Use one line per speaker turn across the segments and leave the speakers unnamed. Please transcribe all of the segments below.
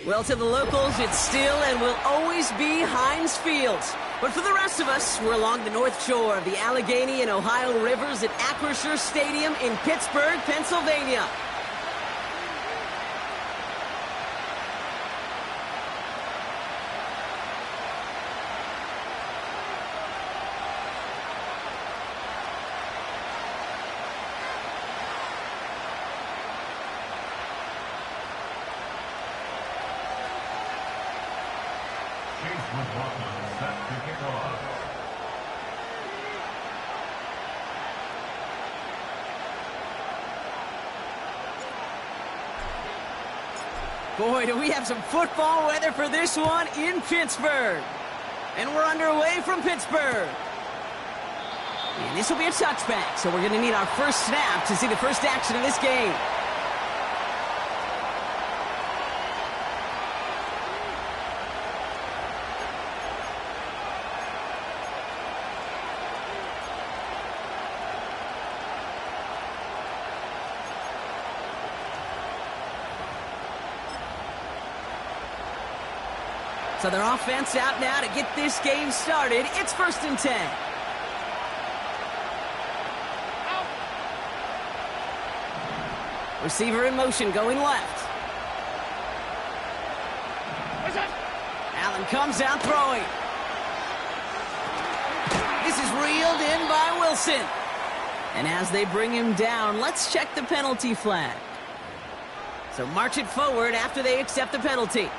Well, to the locals, it's still and will always be Heinz Field. But for the rest of us, we're along the north shore of the Allegheny and Ohio rivers at Acrisure Stadium in Pittsburgh, Pennsylvania. Boy, do we have some football weather for this one in Pittsburgh. And we're underway from Pittsburgh. And this will be a touchback, so we're going to need our first snap to see the first action of this game. So their offense out now to get this game started. It's 1st and 10. Receiver in motion, going left. Allen comes out throwing. This is reeled in by Wilson. And as they bring him down, let's check the penalty flag. So march it forward after they accept the penalty.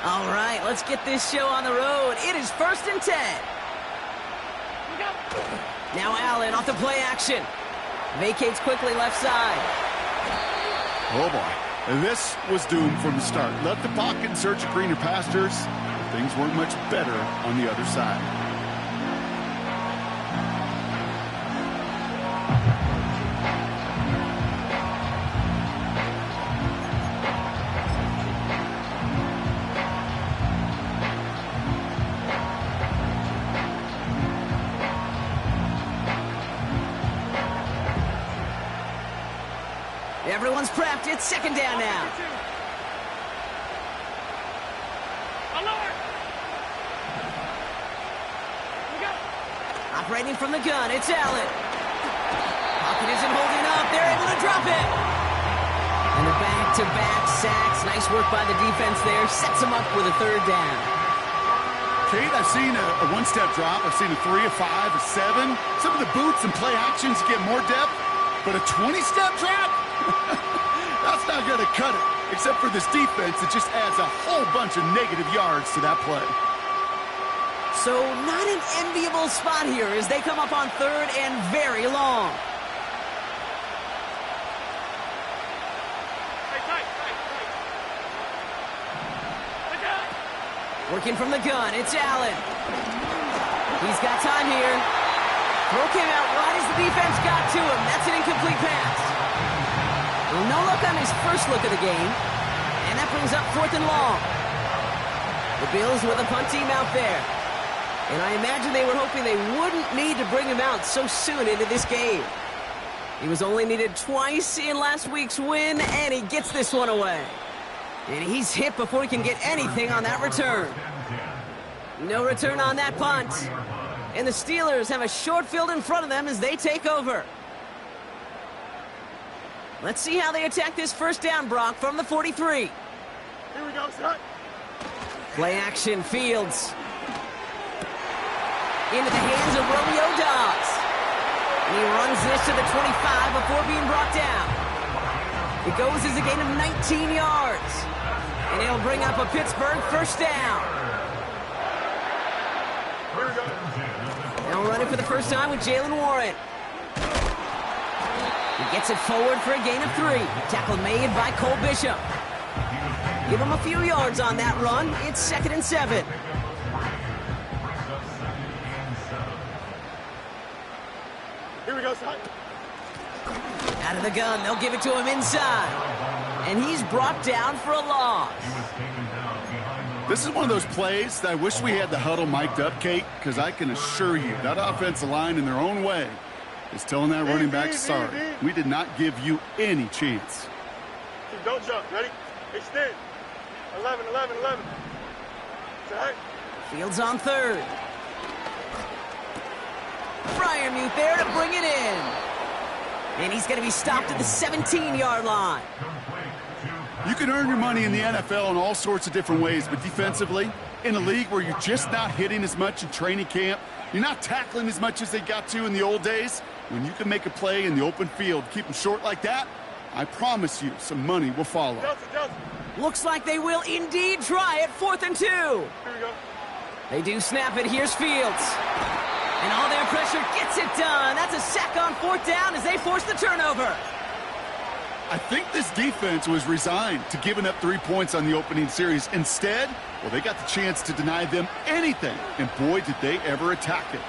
All right, let's get this show on the road. It is 1st and 10. Now Allen off the play action. Vacates quickly left side.
Oh, boy. And this was doomed from the start. Left the pocket in search of greener pastures. Things weren't much better on the other side.
Everyone's prepped. It's 2nd down now. Operating from the gun, it's Allen. Pocket isn't holding up. They're able to drop it. And the back-to-back sacks. Nice work by the defense there. Sets them up with a 3rd down.
Kate, I've seen a one-step drop. I've seen a 3, a 5, a 7. Some of the boots and play actions get more depth. But a 20-step drop? That's not going to cut it, except for this defense that just adds a whole bunch of negative yards to that play.
So not an enviable spot here as they come up on 3rd and very long. Working from the gun, it's Allen. He's got time here. Throw came out right as the defense got to him. That's an incomplete pass. Well, no look on his first look of the game. And that brings up 4th and long. The Bills with a punt team out there. And I imagine they were hoping they wouldn't need to bring him out so soon into this game. He was only needed twice in last week's win, and he gets this one away. And he's hit before he can get anything on that return. No return on that punt. And the Steelers have a short field in front of them as they take over. Let's see how they attack this 1st down, Brock, from the 43.
Here we go, son.
Play action, Fields. Into the hands of Romeo Dobbs. And he runs this to the 25 before being brought down. It goes as a gain of 19 yards. And it'll bring up a Pittsburgh 1st down. Now running for the first time with Jalen Warren. He gets it forward for a gain of 3. Tackle made by Cole Bishop. Give him a few yards on that run. It's 2nd and 7.
Here we go, son.
Out of the gun, they'll give it to him inside. And he's brought down for a loss.
This is one of those plays that I wish we had the huddle mic'd up, Kate, because I can assure you that offensive line in their own way is telling that running back, sorry, we did not give you any chance.
Don't jump. Ready? Extend. 11, 11, 11. Right.
Fields on third. Fryermuth there to bring it in. And he's going to be stopped at the 17-yard line.
You can earn your money in the NFL in all sorts of different ways, but defensively, in a league where you're just not hitting as much in training camp, you're not tackling as much as they got to in the old days, when you can make a play in the open field, keep them short like that, I promise you some money will follow.
Looks like they will indeed try it. 4th and 2.
Here we go.
They do snap it. Here's Fields. And all their pressure gets it done. That's a sack on 4th down as they force the turnover.
I think this defense was resigned to giving up 3 points on the opening series. Instead, well, they got the chance to deny them anything. And boy, did they ever attack it.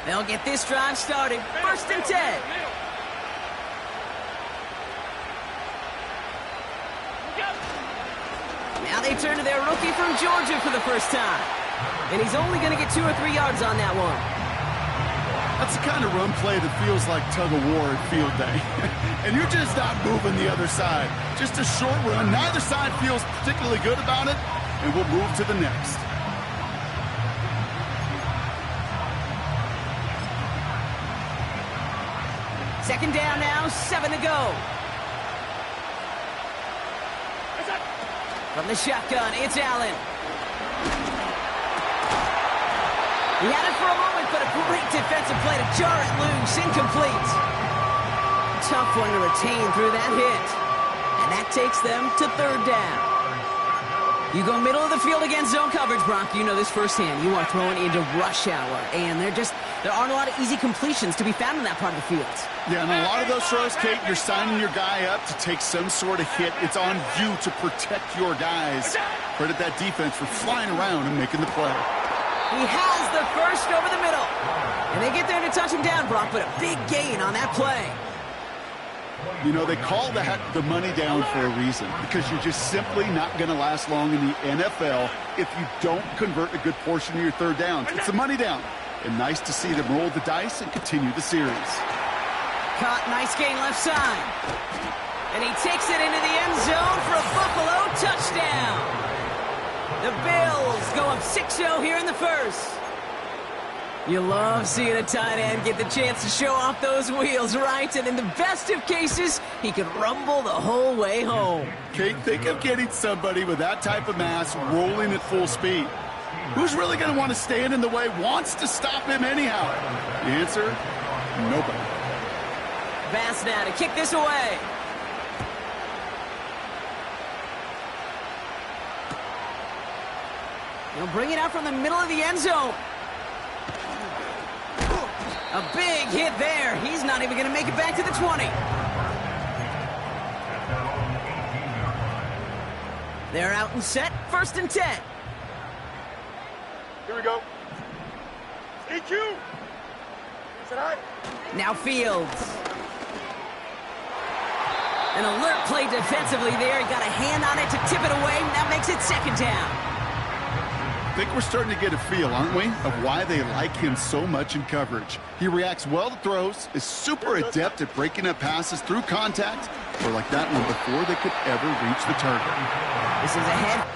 They'll get this drive started. 1st and 10. Now they turn to their rookie from Georgia for the first time. And he's only going to get 2 or 3 yards on that one.
That's the kind of run play that feels like tug-of-war at field day. And you're just not moving the other side. Just a short run. Neither side feels particularly good about it. And we'll move to the next.
Second down now, 7 to go. From the shotgun, it's Allen. He had it for a moment, but a great defensive play to jar it loose. Incomplete. Tough one to retain through that hit. And that takes them to 3rd down. You go middle of the field against zone coverage, Bronk. You know this firsthand. You are throwing into rush hour. And there aren't a lot of easy completions to be found in that part of the field.
Yeah, and a lot of those throws, Kate, you're signing your guy up to take some sort of hit. It's on you to protect your guys. Credit that defense for flying around and making the play.
He has the first over the middle. And they get there to touch him down, Brock, but a big gain on that play.
You know, they call that the money down for a reason, because you're just simply not going to last long in the NFL if you don't convert a good portion of your 3rd downs. It's the money down. And nice to see them roll the dice and continue the series.
Caught, nice gain left side. And he takes it into the end zone for a Buffalo touchdown. The Bills go up 6-0 here in the first. You love seeing a tight end get the chance to show off those wheels, right? And in the best of cases, he could rumble the whole way home.
Kate, think of getting somebody with that type of mass rolling at full speed. Who's really going to want to stand in the way, wants to stop him anyhow? The answer, nobody.
Bass now to kick this away. He'll bring it out from the middle of the end zone. A big hit there. He's not even going to make it back to the 20. They're out and set. 1st and 10.
Here we go. EQ. Tonight.
Now Fields. An alert play defensively there. He got a hand on it to tip it away. That makes it 2nd down.
I think we're starting to get a feel, aren't we, of why they like him so much in coverage. He reacts well to throws, is super adept at breaking up passes through contact, or like that one before they could ever reach the target.
This is ahead.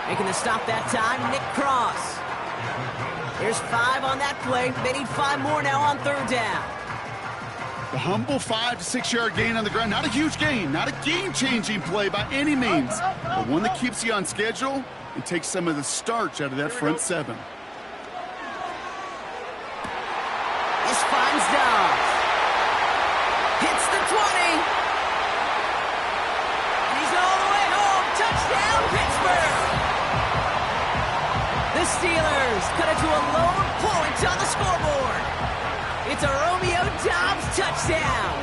Making the stop that time, Nick Cross. There's 5 on that play. They need 5 more now on 3rd down.
The humble 5 to 6 yard gain on the ground. Not a huge gain, not a game-changing play by any means, but one that keeps you on schedule and takes some of the starch out of that front 7.
This finds Dobbs. Hits the 20. And he's all the way home. Touchdown, Pittsburgh. The Steelers cut it to a lone point on the scoreboard. It's a Romeo Dobbs touchdown.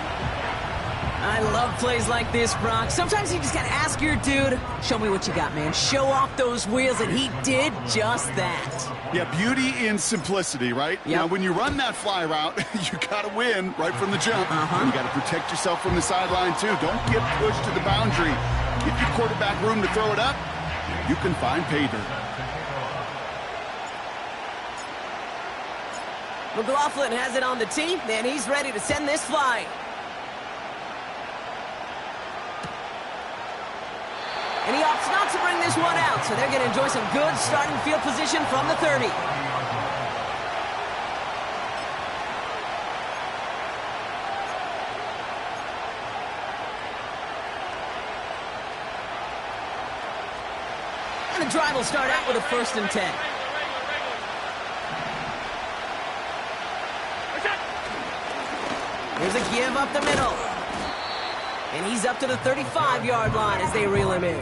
I love plays like this, Brock. Sometimes you just gotta ask your dude, show me what you got, man. Show off those wheels, and he did just that.
Yeah, beauty in simplicity, right?
Yep.
Now, when you run that fly route, you gotta win right from the jump. And you gotta protect yourself from the sideline, too. Don't get pushed to the boundary. Give your quarterback room to throw it up. You can find pay dirt.
McLaughlin has it on the tee, and he's ready to send this flying. And he opts not to bring this one out, so they're going to enjoy some good starting field position from the 30. And the drive will start out with a 1st and 10. Here's a give up the middle. And he's up to the 35-yard line as they reel him in.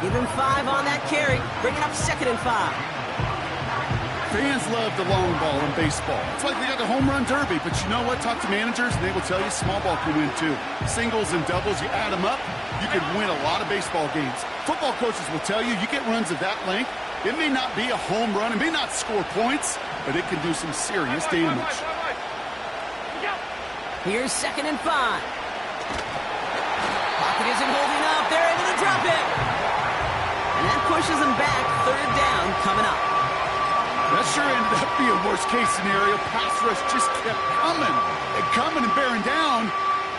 Give him 5 on that carry, bringing up 2nd and 5.
Fans love the long ball in baseball. It's like they got the home run derby, but you know what? Talk to managers, and they will tell you small ball can win, too. Singles and doubles, you add them up, you can win a lot of baseball games. Football coaches will tell you, you get runs of that length, it may not be a home run, it may not score points, but it can do some serious damage.
Here's 2nd and 5. Pocket isn't holding up. They're able to drop it. And that pushes them back. 3rd down coming up.
That sure ended up being worst-case scenario. Pass rush just kept coming and bearing down.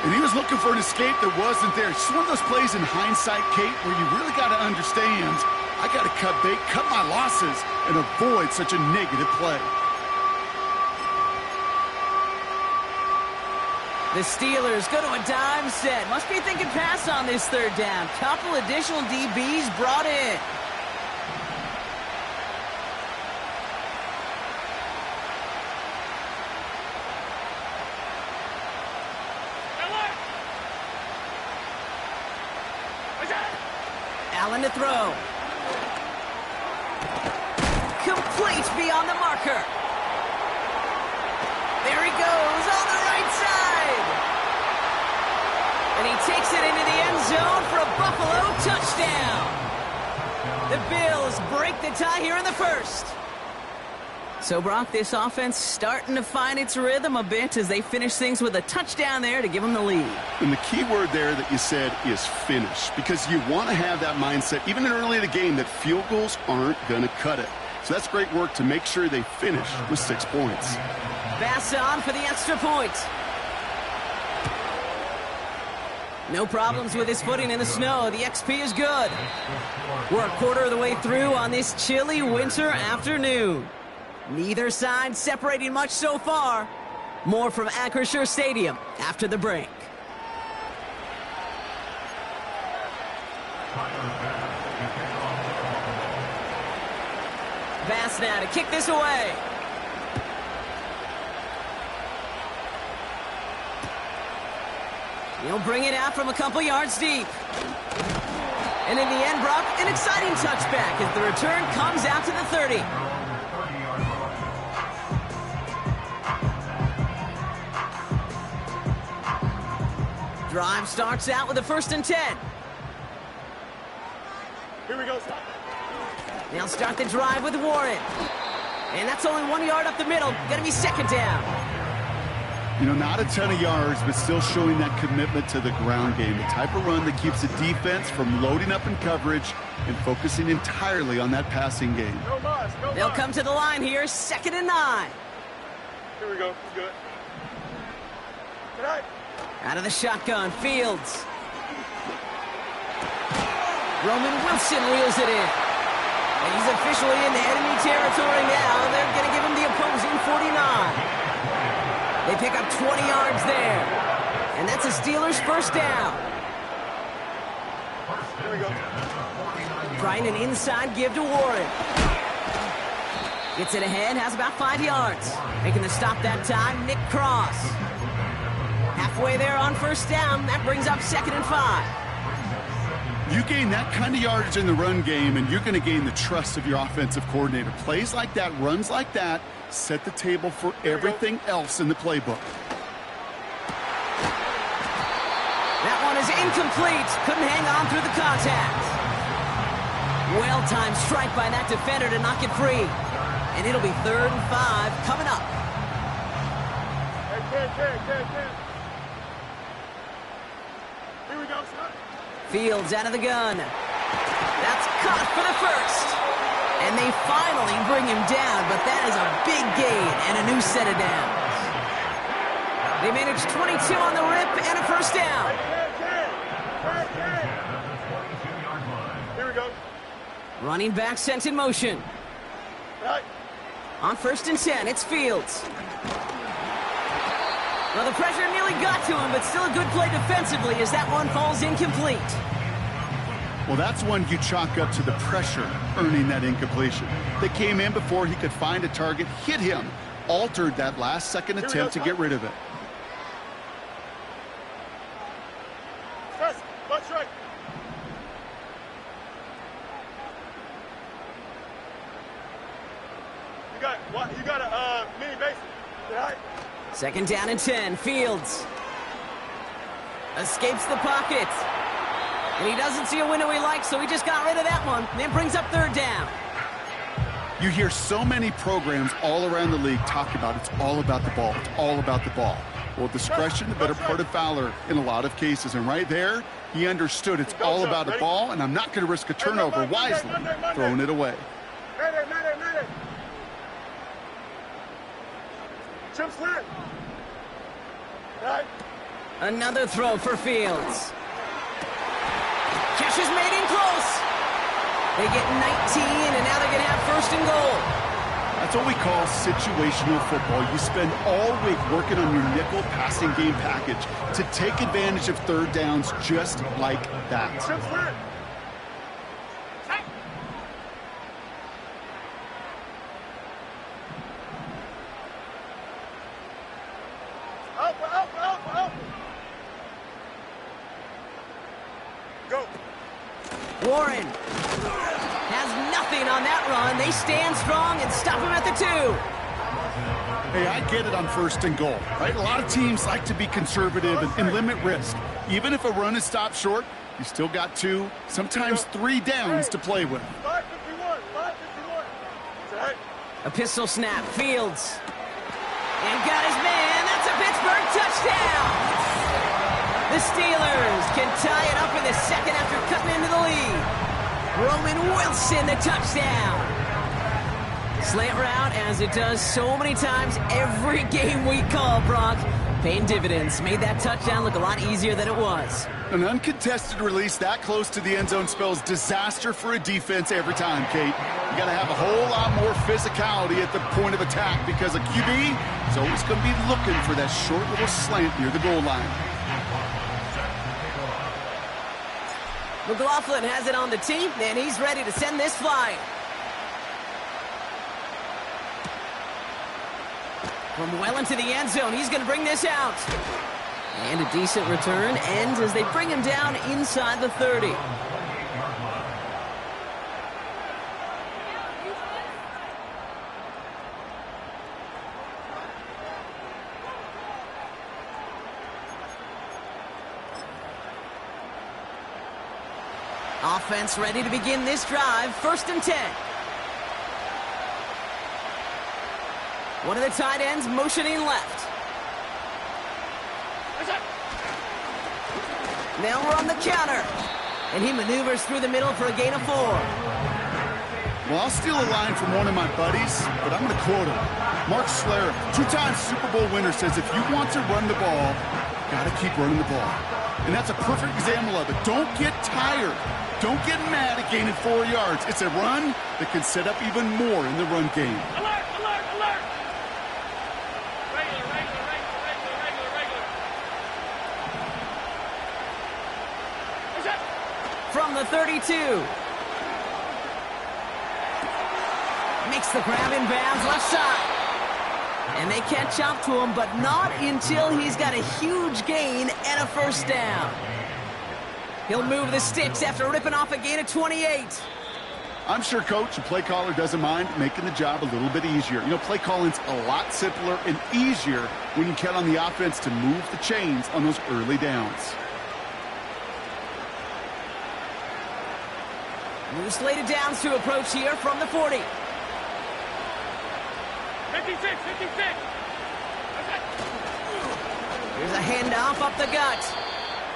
And he was looking for an escape that wasn't there. It's just one of those plays in hindsight, Kate, where you really got to understand, I got to cut bait, cut my losses, and avoid such a negative play.
The Steelers go to a dime set. Must be thinking pass on this 3rd down. Couple additional DBs brought in. Allen to throw. Complete beyond the marker. There he goes on the right side. And he takes it into the end zone for a Buffalo touchdown. The Bills break the tie here in the 1st. So, Brock, this offense starting to find its rhythm a bit as they finish things with a touchdown there to give them the lead.
And the key word there that you said is finish, because you want to have that mindset, even early in the game, that field goals aren't going to cut it. So that's great work to make sure they finish with 6 points.
Pass on for the extra point. No problems with his footing in the snow. The XP is good. We're a quarter of the way through on this chilly winter afternoon. Neither side separating much so far. More from Acrisure Stadium after the break. Pass now to kick this away. He'll bring it out from a couple yards deep. And in the end, Brock, an exciting touchback as the return comes out to the 30. Drive starts out with a 1st and 10.
Here we go.
They'll start the drive with Warren. And that's only 1 yard up the middle. Gonna be 2nd down.
You know, not a ton of yards, but still showing that commitment to the ground game. The type of run that keeps the defense from loading up in coverage and focusing entirely on that passing game.
They'll come to the line here, 2nd and 9.
Here we go. Good. Tonight.
Out of the shotgun, Fields. Roman Wilson reels it in. And he's officially in the enemy territory now. They're going to give him the opposing 49. They pick up 20 yards there. And that's a Steelers 1st down.
Here we go.
Trying an inside give to Warren. Gets it ahead, has about 5 yards. Making the stop that time, Nick Cross. Halfway there on 1st down. That brings up 2nd and 5.
You gain that kind of yardage in the run game, and you're going to gain the trust of your offensive coordinator. Plays like that, runs like that, set the table for everything else in the playbook.
one is incomplete. Couldn't hang on through the contact. Well-timed strike by that defender to knock it free. And it'll be 3rd and 5 coming up.
Hey. Here we go, son.
Fields out of the gun. That's caught for the first. And they finally bring him down, but that is a big gain and a new set of downs. They managed 22 on the rip and a first down.
Here we go.
Running back sent in motion.
Right.
On 1st and 10, it's Fields. Well, the pressure nearly got to him, but still a good play defensively as that one falls incomplete.
Well, that's one you chalk up to the pressure earning that incompletion. They came in before he could find a target, hit him, altered that last-second attempt to get rid of it.
Press. Butt strike. You got a mini base. Right.
2nd down and 10, Fields. Escapes the pocket. And he doesn't see a window he likes, so he just got rid of that one. Then brings up 3rd down.
You hear so many programs all around the league talk about it's all about the ball. It's all about the ball. Well, discretion, the better part of valor in a lot of cases. And right there, he understood it's all about the ball, and I'm not going to risk a turnover wisely, throwing it away.
Madden. Chip slant. Right.
Another throw for Fields. Cash is made in close. They get 19, and now they're going to have 1st and goal.
That's what we call situational football. You spend all week working on your nickel passing game package to take advantage of 3rd downs just like that.
Chip slant. Out. Go.
Warren has nothing on that run. They stand strong and stop him at the 2.
Hey, I get it on 1st and goal, right? A lot of teams like to be conservative and limit risk. Even if a run is stopped short, you still got 2, sometimes 3 downs to play with.
551. Right.
A pistol snap, Fields. And got his man. That's a Pittsburgh touchdown. The Steelers can tie it up in the 2nd after cutting into the lead. Roman Wilson, the touchdown. Slant route, as it does so many times every game we call, Brock. Paying dividends. Made that touchdown look a lot easier than it was.
An uncontested release that close to the end zone spells disaster for a defense every time, Kate. You got to have a whole lot more physicality at the point of attack because a QB is always going to be looking for that short little slant near the goal line.
McLaughlin has it on the team, and he's ready to send this flying. From well into the end zone, he's going to bring this out. And a decent return ends as they bring him down inside the 30. Offense ready to begin this drive. 1st and 10. One of the tight ends motioning left. They'll run the counter. And he maneuvers through the middle for a gain of 4.
Well, I'll steal a line from one of my buddies, but I'm going to quote him. Mark Schlereth, 2-time Super Bowl winner, says if you want to run the ball, got to keep running the ball. And that's a perfect example of it. Don't get tired. Don't get mad at gaining 4 yards. It's a run that can set up even more in the run game.
Alert! Regular.
From the 32. Makes the grab in bounds left side. And they catch up to him, but not until he's got a huge gain and a 1st down. He'll move the sticks after ripping off a gain of 28.
I'm sure Coach and play caller doesn't mind making the job a little bit easier. You know, play calling's a lot simpler and easier when you count on the offense to move the chains on those early downs.
New slated downs to approach here from the 40.
56, 56.
Here's a handoff up the gut.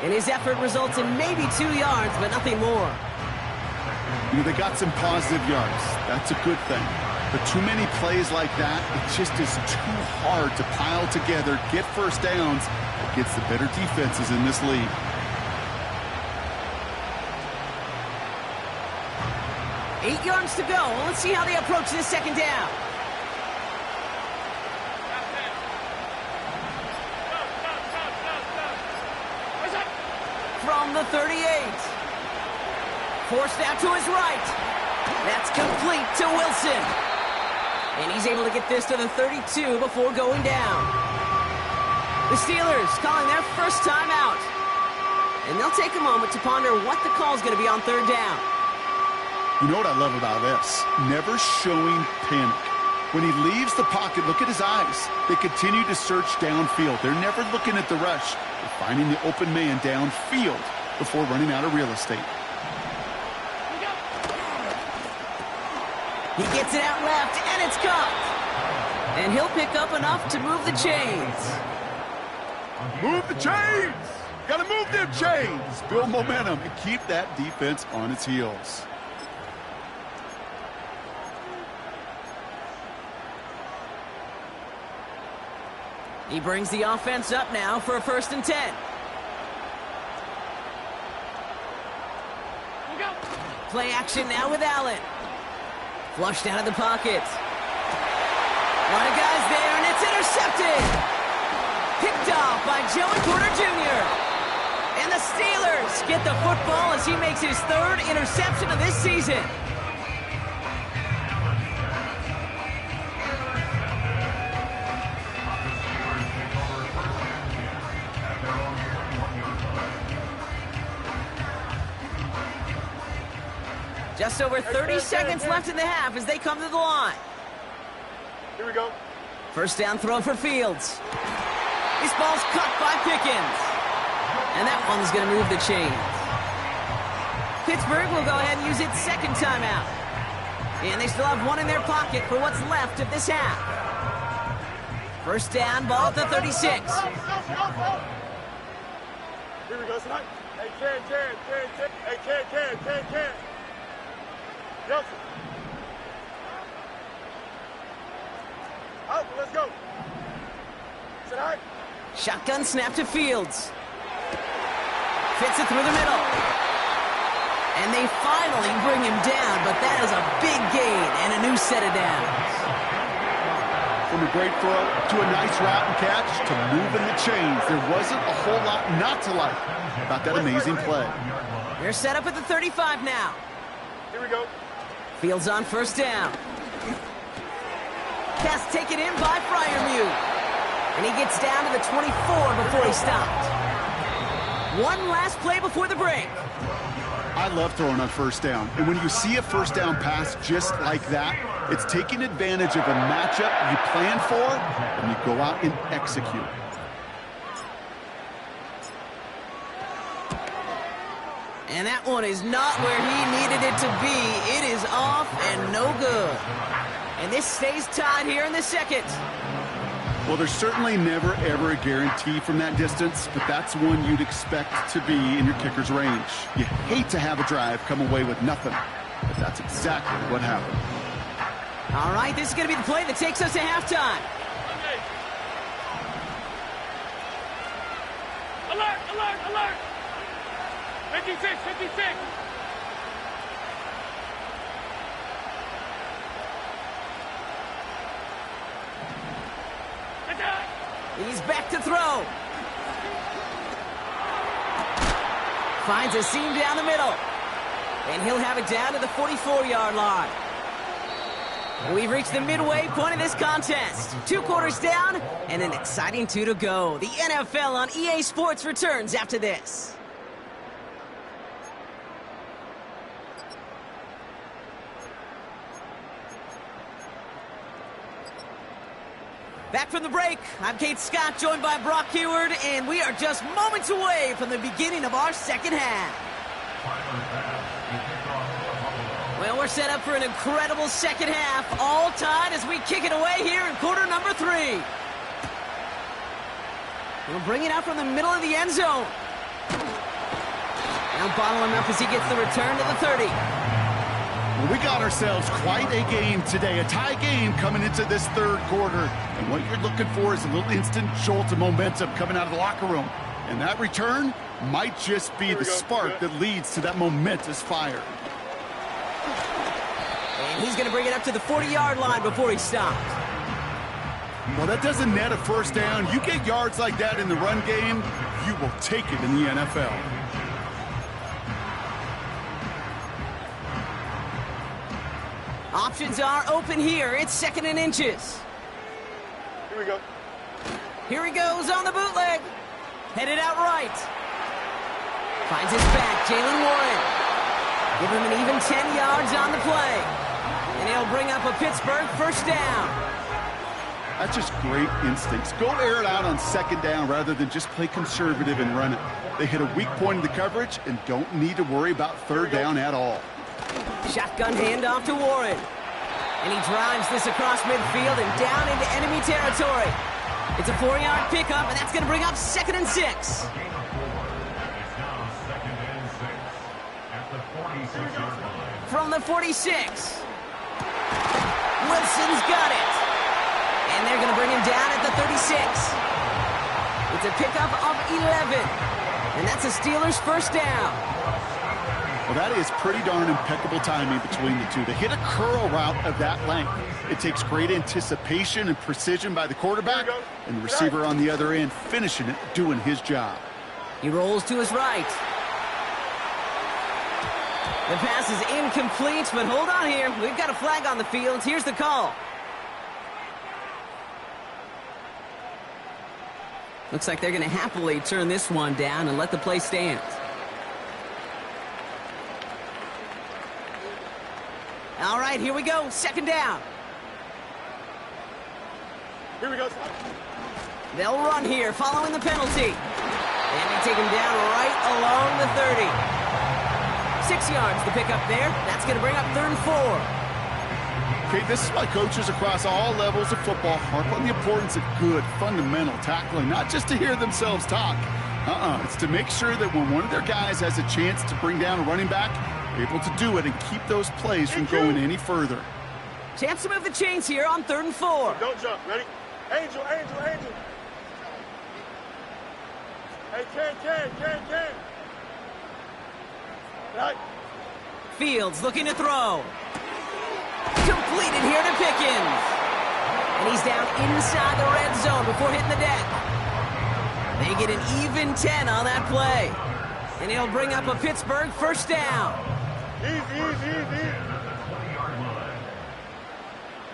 And his effort results in maybe 2 yards, but nothing more.
You know, they got some positive yards. That's a good thing. But too many plays like that, it just is too hard to pile together, get first downs against the better defenses in this league.
Eight yards to go. Let's see how they approach this second down. From the 38. Forced out to his right. That's complete to Wilson. And he's able to get this to the 32 before going down. The Steelers calling their first time out. And they'll take a moment to ponder what the call is going to be on third down.
You know what I love about this? Never showing panic. When he leaves the pocket, look at his eyes. They continue to search downfield. They're never looking at the rush. They're finding the open man downfield before running out of real estate.
He gets it out left, and it's caught. And he'll pick up enough to move the chains.
Move the chains! Gotta move them chains! Build momentum and keep that defense on its heels.
He brings the offense up now for a 1st and 10. Play action now with Allen. Flushed out of the pocket. A lot of guys there, and it's intercepted. Picked off by Joey Porter Jr. And the Steelers get the football as he makes his 3rd interception of this season. Just over 30 seconds left in the half as they come to the line.
Here we go.
First down throw for Fields. This ball's caught by Pickens. And that one's going to move the chains. Pittsburgh will go ahead and use its 2nd timeout. And they still have one in their pocket for what's left of this half. First down, ball at the 36.
Here we go, tonight. Hey, Ken. Hey, Ken. Johnson. Out, let's go. Sit high.
Shotgun snap to Fields. Fits it through the middle. And they finally bring him down, but that is a big gain and a new set of downs.
From a great throw to a nice route and catch to moving the chains. There wasn't a whole lot not to like about that amazing play.
They're set up at the 35 now.
Here we go.
Fields on first down. Pass taken in by Freiermuth. And he gets down to the 24 before he stopped. One last play before the break.
I love throwing on first down. And when you see a first down pass just like that, it's taking advantage of a matchup you plan for, and you go out and execute.
And that one is not where he needed it to be. It is off and no good. And this stays tied here in the second.
Well, there's certainly never, ever a guarantee from that distance, but that's one you'd expect to be in your kicker's range. You hate to have a drive come away with nothing, but that's exactly what happened.
All right, this is going to be the play that takes us to halftime.
Alert, alert, alert. 56, 56.
He's back to throw. Finds a seam down the middle. And he'll have it down to the 44-yard line. We've reached the midway point of this contest. 2 quarters down and an exciting 2 to go. The NFL on EA Sports returns after this. Back from the break, I'm Kate Scott, joined by Brock Heward, and we are just moments away from the beginning of our second half. we're set up for an incredible second half. All tied as we kick it away here in quarter number 3. We'll bring it out from the middle of the end zone. Now bottle him up as he gets the return to the 30.
Well, we got ourselves quite a game today, a tie game coming into this third quarter. And what you're looking for is a little instant jolt of momentum coming out of the locker room. And that return might just be the spark that leads to that momentous fire.
And he's going to bring it up to the 40-yard line before he stops.
Well, that doesn't net a first down. You get yards like that in the run game, you will take it in the NFL.
Options are open here. It's 2nd and inches.
Here we go.
Here he goes on the bootleg. Headed out right. Finds his back, Jalen Warren. Give him an even 10 yards on the play. And he'll bring up a Pittsburgh first down.
That's just great instincts. Go air it out on 2nd down rather than just play conservative and run it. They hit a weak point in the coverage and don't need to worry about 3rd down at all.
Shotgun handoff to Warren. And he drives this across midfield and down into enemy territory. It's a 4-yard pickup, and that's going to bring up 2nd and 6. From the 46. Wilson's got it. And they're going to bring him down at the 36. It's a pickup of 11. And that's a Steelers first down.
Well, that is pretty darn impeccable timing between the two. To hit a curl route of that length, it takes great anticipation and precision by the quarterback, and the receiver on the other end finishing it, doing his job.
He rolls to his right. The pass is incomplete, but hold on here. We've got a flag on the field. Here's the call. Looks like they're going to happily turn this one down and let the play stand. All right, here we go. 2nd down.
Here we go.
They'll run here following the penalty. And they take him down right along the 30. 6 yards to pick up there. That's going to bring up 3rd and 4.
Okay, this is why coaches across all levels of football harp on the importance of good, fundamental tackling, not just to hear themselves talk. It's to make sure that when one of their guys has a chance to bring down a running back, they're able to do it and keep those plays from going any further.
Chance to move the chains here on 3rd and 4.
Don't jump. Ready? Angel, angel, angel. Hey, Ken. Right.
Fields looking to throw. Completed here to Pickens. And he's down inside the red zone before hitting the deck. They get an even 10 on that play. And he'll bring up a Pittsburgh first down.
Easy. Here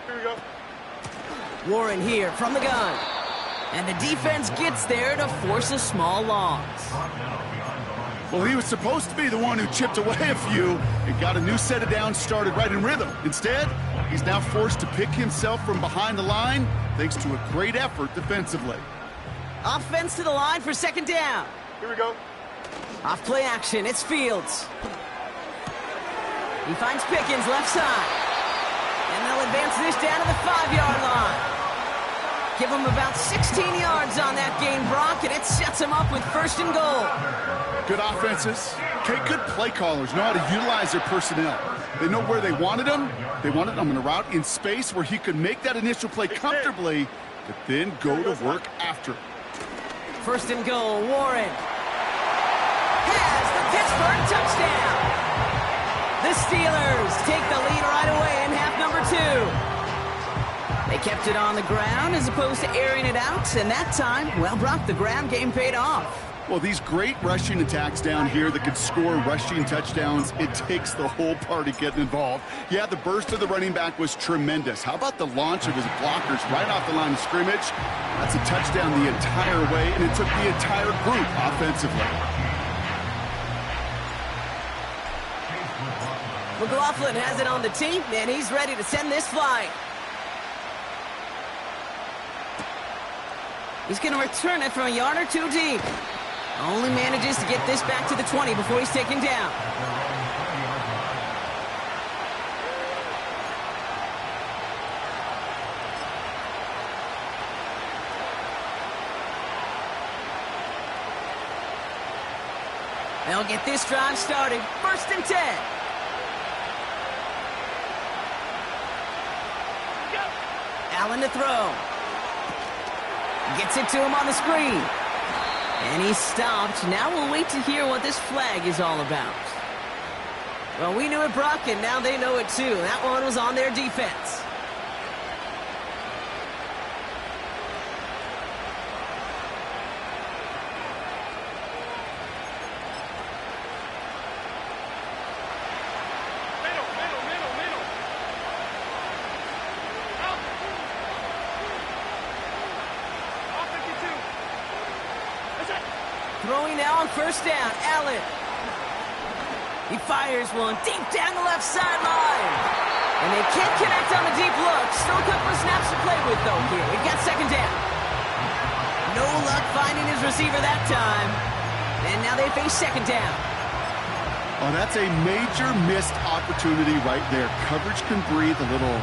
we go.
Warren here from the gun. And the defense gets there to force a small loss.
Well, he was supposed to be the one who chipped away a few and got a new set of downs started right in rhythm. Instead, he's now forced to pick himself from behind the line thanks to a great effort defensively.
Offense to the line for 2nd down.
Here we go.
Off play action, it's Fields. He finds Pickens left side. And they'll advance this down to the 5-yard line. Give him about 16 yards on that gain, Brock, and it sets him up with 1st and goal.
Good offenses. Okay, good play callers know how to utilize their personnel. They know where they wanted him. They wanted him in a route in space where he could make that initial play comfortably, but then go to work after it.
1st and goal, Warren has the Pittsburgh touchdown. The Steelers take the lead right away in half number 2. They kept it on the ground as opposed to airing it out, and that time, well, Brock, the ground game paid off.
Well, these great rushing attacks down here that could score rushing touchdowns, it takes the whole party getting involved. Yeah, the burst of the running back was tremendous. How about the launch of his blockers right off the line of scrimmage? That's a touchdown the entire way, and it took the entire group offensively.
McLaughlin has it on the tee, and he's ready to send this flying. He's going to return it from a yard or 2 deep. Only manages to get this back to the 20 before he's taken down. They'll get this drive started. 1st and 10. Allen to throw. Gets it to him on the screen. And he's stopped. Now we'll wait to hear what this flag is all about. Well, we knew it, Brock, and now they know it too. That one was on their defense. Throwing now on 1st down, Allen. He fires one deep down the left sideline. And they can't connect on the deep look. Still a couple of snaps to play with, though, here. We've got 2nd down. No luck finding his receiver that time. And now they face 2nd down.
Oh, that's a major missed opportunity right there. Coverage can breathe a little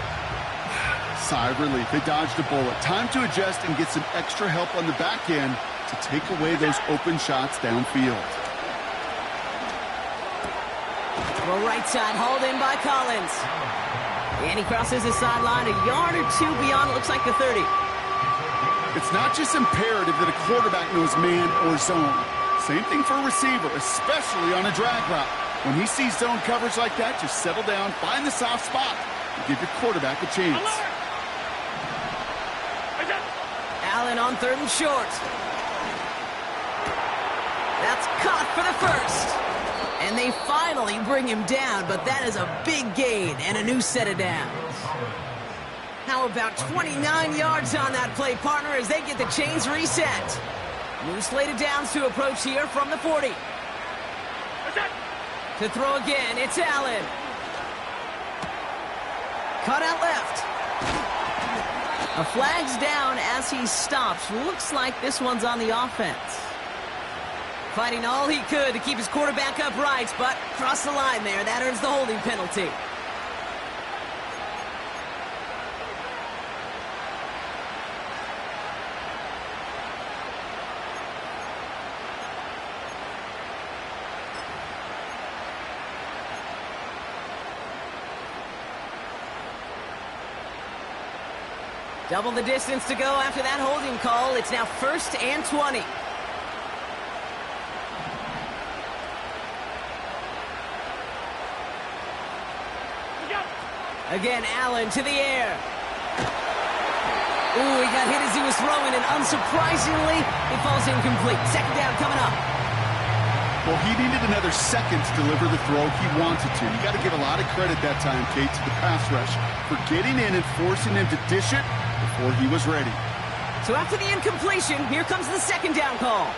sigh of relief. They dodged a bullet. Time to adjust and get some extra help on the back end to take away those open shots downfield.
Well, right side hauled in by Collins. And he crosses the sideline a yard or two beyond, looks like the 30.
It's not just imperative that a quarterback knows man or zone. Same thing for a receiver, especially on a drag route. When he sees zone coverage like that, just settle down, find the soft spot, and give your quarterback a chance.
Allen on 3rd and short. That's caught for the 1st. And they finally bring him down, but that is a big gain and a new set of downs. How about 29 yards on that play, partner, as they get the chains reset. New slated downs to approach here from the 40. To throw again, it's Allen. Cut out left. A flag's down as he stops. Looks like this one's on the offense. Fighting all he could to keep his quarterback upright, but crossed the line there. That earns the holding penalty. Double the distance to go after that holding call. It's now 1st and 20. Again, Allen to the air. Ooh, he got hit as he was throwing, and unsurprisingly, it falls incomplete. 2nd down coming up.
Well, he needed another second to deliver the throw he wanted to. You got to give a lot of credit that time, Kate, to the pass rush for getting in and forcing him to dish it before he was ready.
So after the incompletion, here comes the 2nd down call.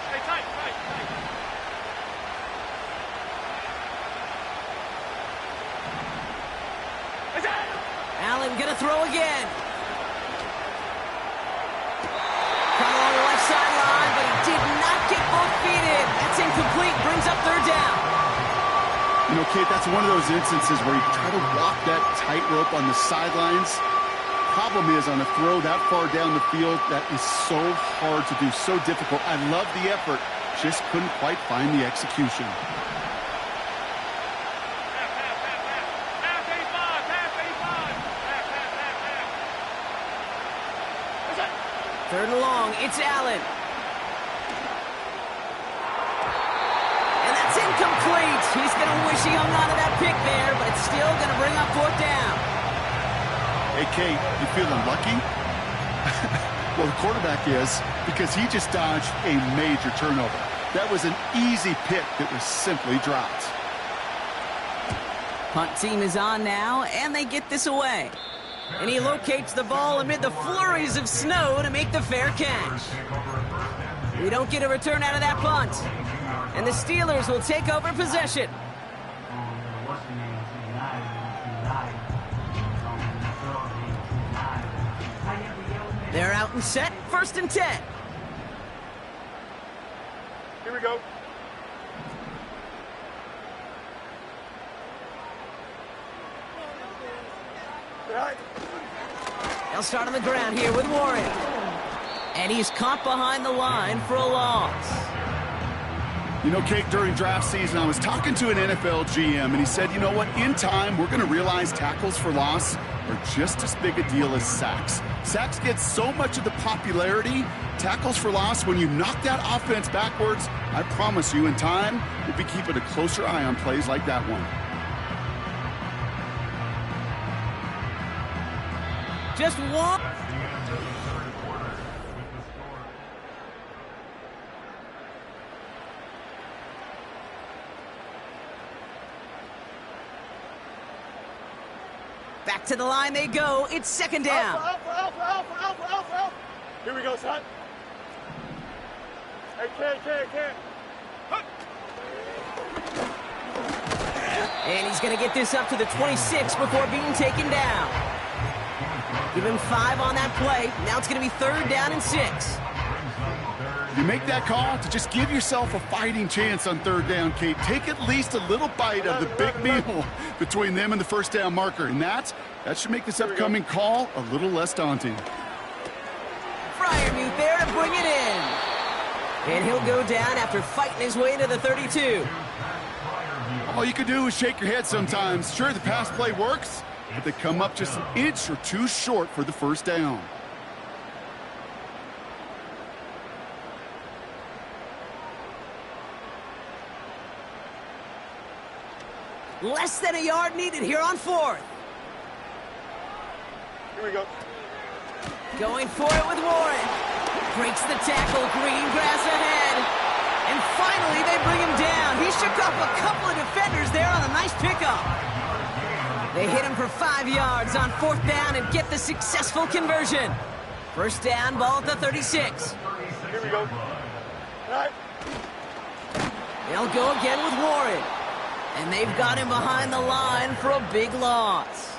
Stay tight, tight.
Allen gonna throw again. Come along the left sideline, but he did not get both feet in. That's incomplete, brings up 3rd down.
You know, Kate, that's one of those instances where you try to walk that tightrope on the sidelines. Problem is, on a throw that far down the field, that is so hard to do, so difficult. I love the effort, just couldn't quite find the execution.
Third and long, it's Allen. And that's incomplete. He's going to wish he hung on to that pick there, but it's still going to bring up 4th down.
Hey, Kate, you feeling lucky? Well, the quarterback is, because he just dodged a major turnover. That was an easy pick that was simply dropped.
Punt team is on now, and they get this away. And he locates the ball amid the flurries of snow to make the fair catch. We don't get a return out of that punt. And the Steelers will take over possession. They're out and set, 1st and 10.
Here we go.
They'll start on the ground here with Warren. And he's caught behind the line for a loss.
You know, Kate, during draft season, I was talking to an NFL GM, and he said, you know what, in time, we're going to realize tackles for loss are just as big a deal as sacks. Sacks get so much of the popularity. Tackles for loss, when you knock that offense backwards, I promise you, in time, we'll be keeping a closer eye on plays like that one.
Just one. Back to the line they go. It's second down.
Alpha. Here we go, son. Hey, Ken.
And he's going to get this up to the 26 before being taken down. Give him 5 on that play. Now it's going to be 3rd down and 6.
You make that call to just give yourself a fighting chance on 3rd down, Kate. Take at least a little bite of the big meal between them and the first down marker. And that should make this upcoming call a little less daunting.
Freiermuth there to bring it in. And he'll go down after fighting his way into the 32.
All you can do is shake your head sometimes. Sure, the pass play works, but they come up just an inch or two short for the first down.
Less than a yard needed here on 4th.
Here we go.
Going for it with Warren. Breaks the tackle. Green grass ahead. And finally, they bring him down. He shook off a couple of defenders there on a nice pickup. They hit him for 5 yards on 4th down and get the successful conversion. First down, ball at the 36.
Here we go. All right.
They'll go again with Warren. And they've got him behind the line for a big loss.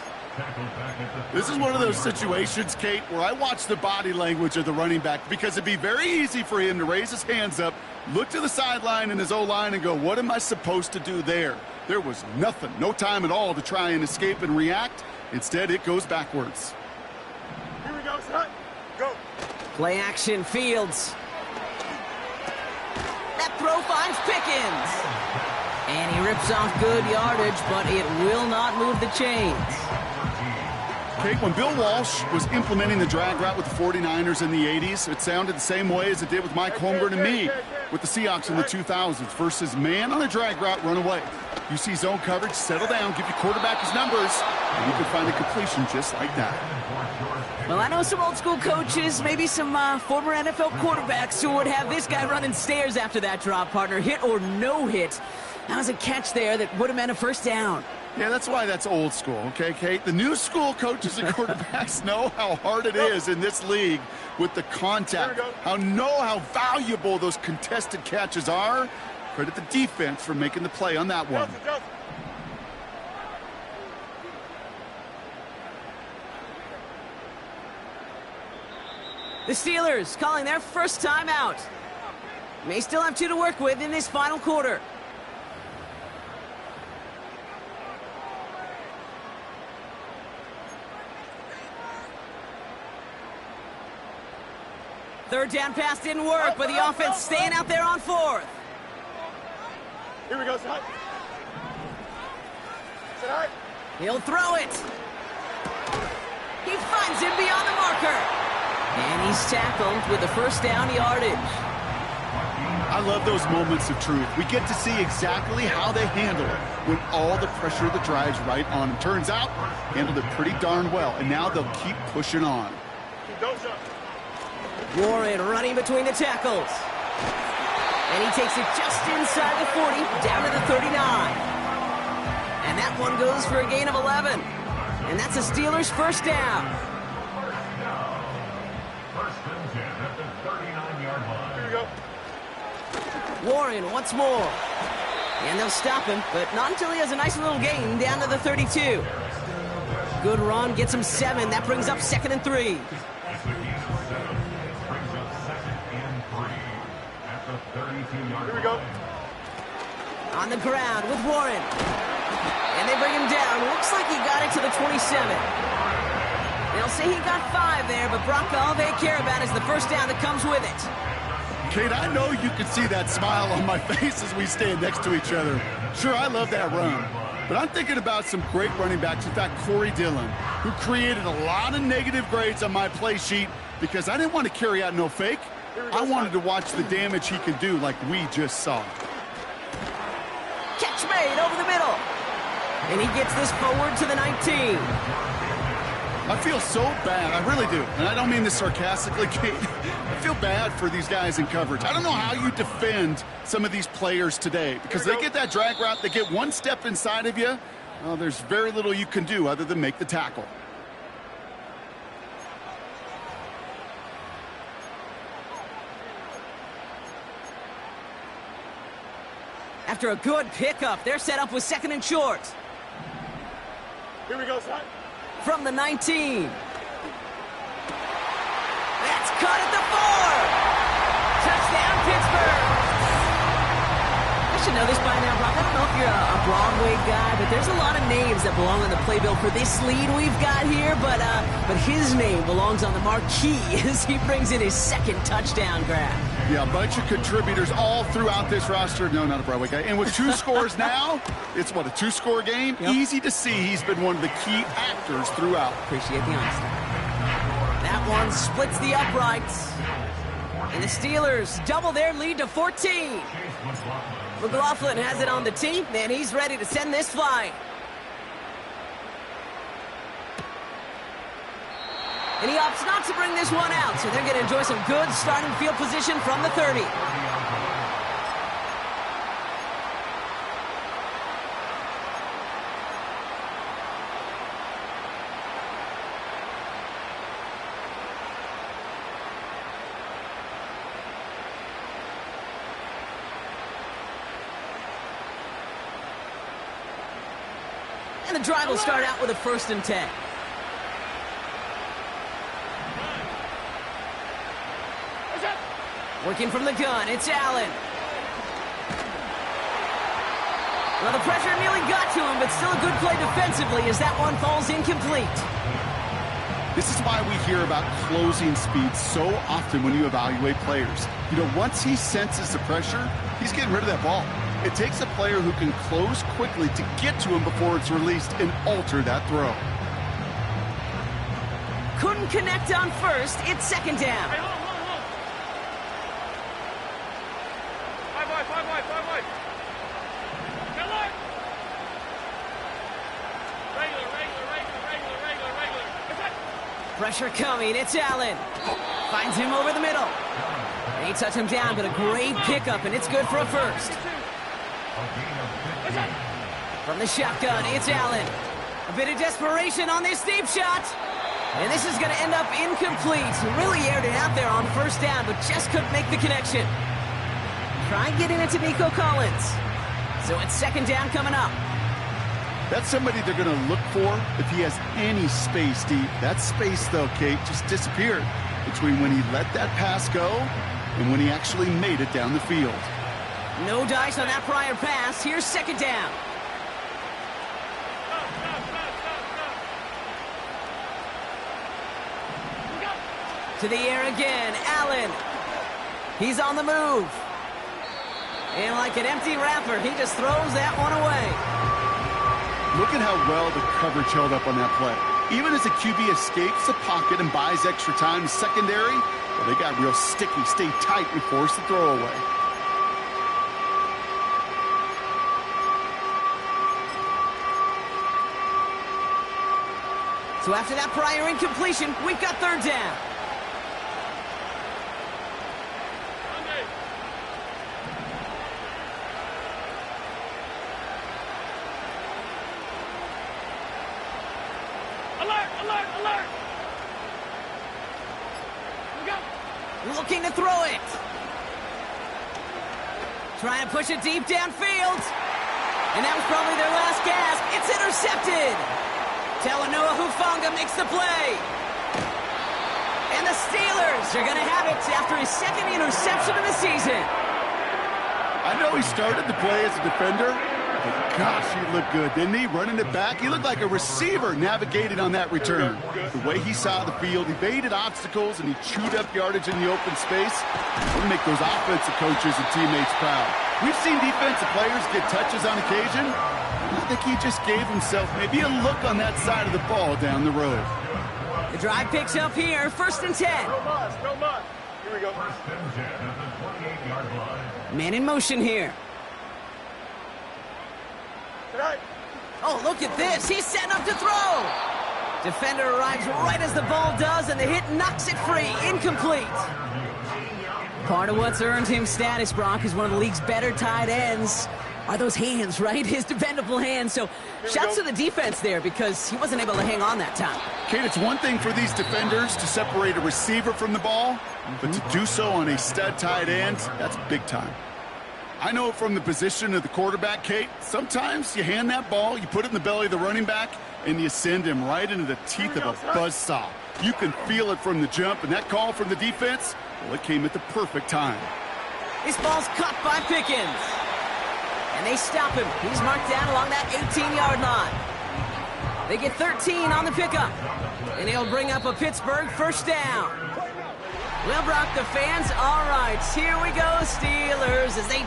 This is one of those situations, Kate, where I watch the body language of the running back, because it'd be very easy for him to raise his hands up, look to the sideline in his O-line and go, what am I supposed to do there? There was nothing, no time at all to try and escape and react. Instead, it goes backwards.
Here we go, son. Go.
Play action, Fields. That throw finds Pickens. And he rips off good yardage, but it will not move the chains.
Kate, when Bill Walsh was implementing the drag route with the 49ers in the 80s, it sounded the same way as it did with Mike Holmgren and me with the Seahawks in the 2000s versus man on a drag route, run away. You see zone coverage, settle down, give your quarterback his numbers, and you can find a completion just like that.
Well, I know some old school coaches, maybe some former NFL quarterbacks who would have this guy running stairs after that drop, partner. Hit or no hit. That was a catch there that would have meant a first down.
Yeah, that's why that's old school, okay, Kate? The new school coaches and quarterbacks know how hard it is in this league with the contact. How valuable those contested catches are. Credit the defense for making the play on that one.
The Steelers calling their first time out. May still have 2 to work with in this final quarter. Third down pass didn't work, but the offense staying out there on 4th.
Here we go, son.
He'll throw it. He finds him beyond the marker. And he's tackled with the first down yardage.
I love those moments of truth. We get to see exactly how they handle it when all the pressure of the drive's right on them. Turns out, handled it pretty darn well, and now they'll keep pushing on.
Warren running between the tackles. And he takes it just inside the 40, down to the 39. And that one goes for a gain of 11. And that's a Steelers first down.
Here we go.
Warren once more. And they'll stop him, but not until he has a nice little gain down to the 32. Good run, gets him 7. That brings up 2nd and 3.
Here we go.
On the ground with Warren. And they bring him down. Looks like he got it to the 27. They'll say he got 5 there, but Brock, all they care about is the first down that comes with it.
Kate, I know you can see that smile on my face as we stand next to each other. Sure, I love that run, but I'm thinking about some great running backs. In fact, Corey Dillon, who created a lot of negative grades on my play sheet because I didn't want to carry out no fake. I wanted to watch the damage he could do like we just saw.
Catch made over the middle. And he gets this forward to the 19.
I feel so bad. I really do. And I don't mean this sarcastically, Kate. I feel bad for these guys in coverage. I don't know how you defend some of these players today because they get that drag route, they get one step inside of you. Well, there's very little you can do other than make the tackle.
After a good pickup, they're set up with 2nd and short.
Here we go, son.
From the 19. That's cut at the 4. Touchdown, Pittsburgh. I should know this by now, Brock. I don't know if you're a Broadway guy, but there's a lot of names that belong on the playbill for this lead we've got here, but his name belongs on the marquee as he brings in his 2nd touchdown grab.
Yeah, a bunch of contributors all throughout this roster. No, not a Broadway guy. And with 2 scores now, it's what, a 2-score game?
Yep.
Easy to see he's been one of the key actors throughout.
Appreciate the honesty. That one splits the uprights. And the Steelers double their lead to 14. McLaughlin has it on the tee, and he's ready to send this flying. And he opts not to bring this one out, so they're going to enjoy some good starting field position from the 30. And the drive will start out with a 1st and 10. Working from the gun, it's Allen. Well, the pressure nearly got to him, but still a good play defensively as that one falls incomplete.
This is why we hear about closing speed so often when you evaluate players. You know, once he senses the pressure, he's getting rid of that ball. It takes a player who can close quickly to get to him before it's released and alter that throw.
Couldn't connect on 1st, it's 2nd down.
Hey, look. Five wide. Good luck. Regular.
Pressure coming, it's Allen. Finds him over the middle. They touch him down, but a great pickup, and it's good for a 1st. From the shotgun, it's Allen. A bit of desperation on this deep shot. And this is going to end up incomplete. He really aired it out there on 1st down, but just couldn't make the connection. Try getting it to Nico Collins. So it's 2nd down coming up.
That's somebody they're going to look for if he has any space deep. That space, though, Kate, just disappeared between when he let that pass go and when he actually made it down the field.
No dice on that prior pass. Here's 2nd down. To the air again, Allen. He's on the move. And like an empty wrapper, he just throws that one away.
Look at how well the coverage held up on that play. Even as the QB escapes the pocket and buys extra time secondary, well, they got real sticky, stay tight, and force the throw away.
So after that prior incompletion, we've got 3rd down.
Alert!
Looking to throw it. Trying to push it deep downfield. And that was probably their last gasp. It's intercepted. Talanoa Hufanga makes the play. And the Steelers are going to have it after his 2nd interception of the season.
I know he started to play as a defender, Gosh, he looked good, didn't he? Running it back. He looked like a receiver navigating on that return. The way he saw the field, evaded obstacles, and he chewed up yardage in the open space. It'll make those offensive coaches and teammates proud. We've seen defensive players get touches on occasion. I think he just gave himself maybe a look on that side of the ball down the road.
The drive picks up here, 1st and 10.
Go Musk. Here we go.
Man in motion here.
Tonight.
Oh, look at this. He's setting up to throw. Defender arrives right as the ball does, and the hit knocks it free. Incomplete. Part of what's earned him status, Brock, is one of the league's better tight ends. Are those hands, right? His dependable hands. So shouts to the defense there because he wasn't able to hang on that time.
Kate, it's one thing for these defenders to separate a receiver from the ball, but to do so on a stud tight end, that's big time. I know it from the position of the quarterback, Kate. Sometimes you hand that ball, you put it in the belly of the running back, and you send him right into the teeth of a buzzsaw. You can feel it from the jump, and that call from the defense, well, it came at the perfect time.
This ball's caught by Pickens. And they stop him. He's marked down along that 18-yard line. They get 13 on the pickup. And he'll bring up a Pittsburgh 1st down. Well, Brock, the fans, all right, here we go, Steelers, as they